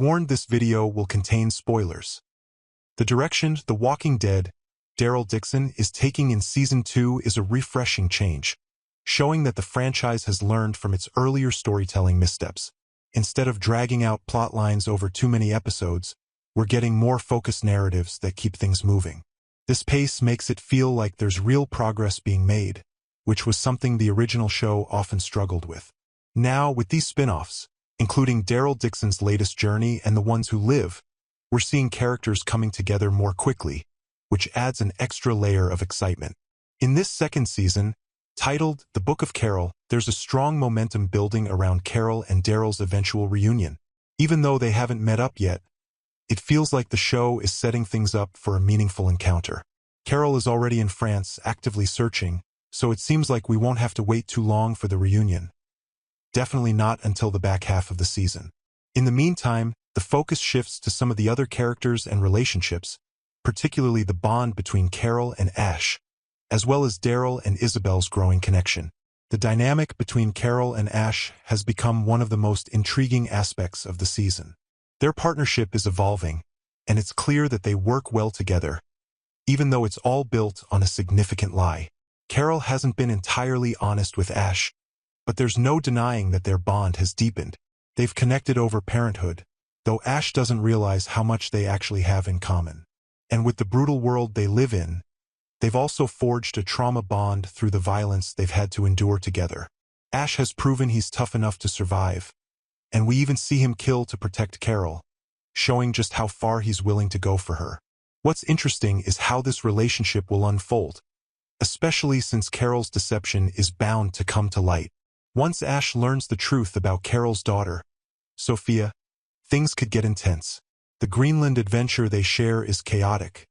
warned this video will contain spoilers. The direction The Walking Dead, Daryl Dixon is taking in Season 2 is a refreshing change, showing that the franchise has learned from its earlier storytelling missteps. Instead of dragging out plot lines over too many episodes, we're getting more focused narratives that keep things moving. This pace makes it feel like there's real progress being made, which was something the original show often struggled with. Now, with these spin-offs, including Daryl Dixon's latest journey and the ones who live, we're seeing characters coming together more quickly, which adds an extra layer of excitement. In this second season, titled The Book of Carol, there's a strong momentum building around Carol and Daryl's eventual reunion. Even though they haven't met up yet, it feels like the show is setting things up for a meaningful encounter. Carol is already in France, actively searching, so it seems like we won't have to wait too long for the reunion. Definitely not until the back half of the season. In the meantime, the focus shifts to some of the other characters and relationships, particularly the bond between Carol and Ash, as well as Daryl and Isabel's growing connection. The dynamic between Carol and Ash has become one of the most intriguing aspects of the season. Their partnership is evolving, and it's clear that they work well together, even though it's all built on a significant lie. Carol hasn't been entirely honest with Ash, but there's no denying that their bond has deepened. They've connected over parenthood, though Ash doesn't realize how much they actually have in common. And with the brutal world they live in, they've also forged a trauma bond through the violence they've had to endure together. Ash has proven he's tough enough to survive, and we even see him kill to protect Carol, showing just how far he's willing to go for her. What's interesting is how this relationship will unfold, especially since Carol's deception is bound to come to light. Once Ash learns the truth about Carol's daughter, Sophia, things could get intense. The Greenland adventure they share is chaotic,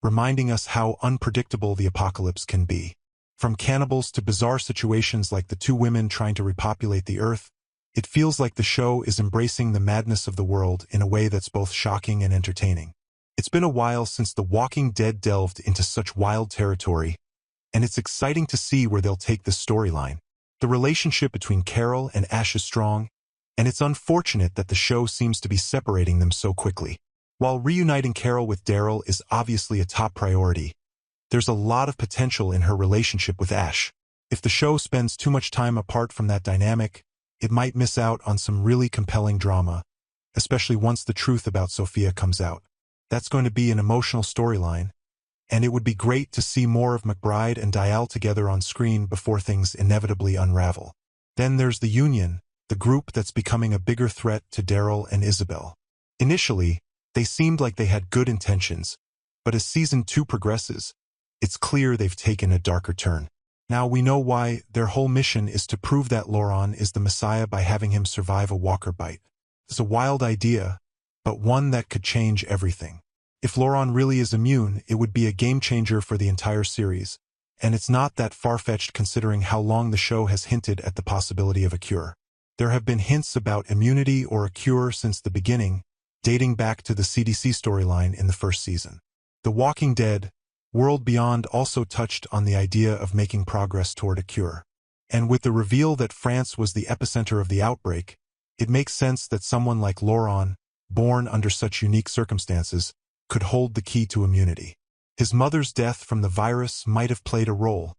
reminding us how unpredictable the apocalypse can be. From cannibals to bizarre situations like the two women trying to repopulate the Earth, it feels like the show is embracing the madness of the world in a way that's both shocking and entertaining. It's been a while since The Walking Dead delved into such wild territory, and it's exciting to see where they'll take this storyline. The relationship between Carol and Ash is strong, and it's unfortunate that the show seems to be separating them so quickly. While reuniting Carol with Daryl is obviously a top priority, there's a lot of potential in her relationship with Ash. If the show spends too much time apart from that dynamic, it might miss out on some really compelling drama, especially once the truth about Sophia comes out. That's going to be an emotional storyline, and it would be great to see more of McBride and Dial together on screen before things inevitably unravel. Then there's the Union, the group that's becoming a bigger threat to Daryl and Isabel. Initially, they seemed like they had good intentions, but as Season 2 progresses, it's clear they've taken a darker turn. Now we know why. Their whole mission is to prove that Laurent is the Messiah by having him survive a walker bite. It's a wild idea, but one that could change everything. If Laurent really is immune, it would be a game-changer for the entire series, and it's not that far-fetched considering how long the show has hinted at the possibility of a cure. There have been hints about immunity or a cure since the beginning, dating back to the CDC storyline in the first season. The Walking Dead, World Beyond also touched on the idea of making progress toward a cure. And with the reveal that France was the epicenter of the outbreak, it makes sense that someone like Laurent, born under such unique circumstances, could hold the key to immunity. His mother's death from the virus might have played a role,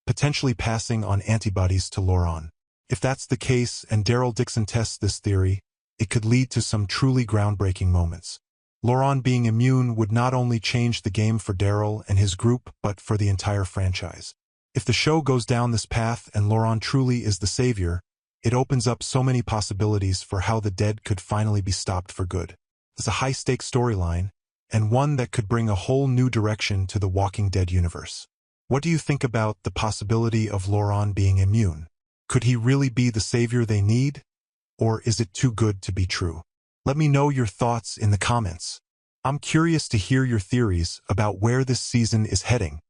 potentially passing on antibodies to Laurent. If that's the case and Daryl Dixon tests this theory, it could lead to some truly groundbreaking moments. Laurent being immune would not only change the game for Daryl and his group but for the entire franchise. If the show goes down this path and Laurent truly is the savior, it opens up so many possibilities for how the dead could finally be stopped for good. It's a high-stakes storyline, and one that could bring a whole new direction to the Walking Dead universe. What do you think about the possibility of Laurent being immune? Could he really be the savior they need? Or is it too good to be true? Let me know your thoughts in the comments. I'm curious to hear your theories about where this season is heading.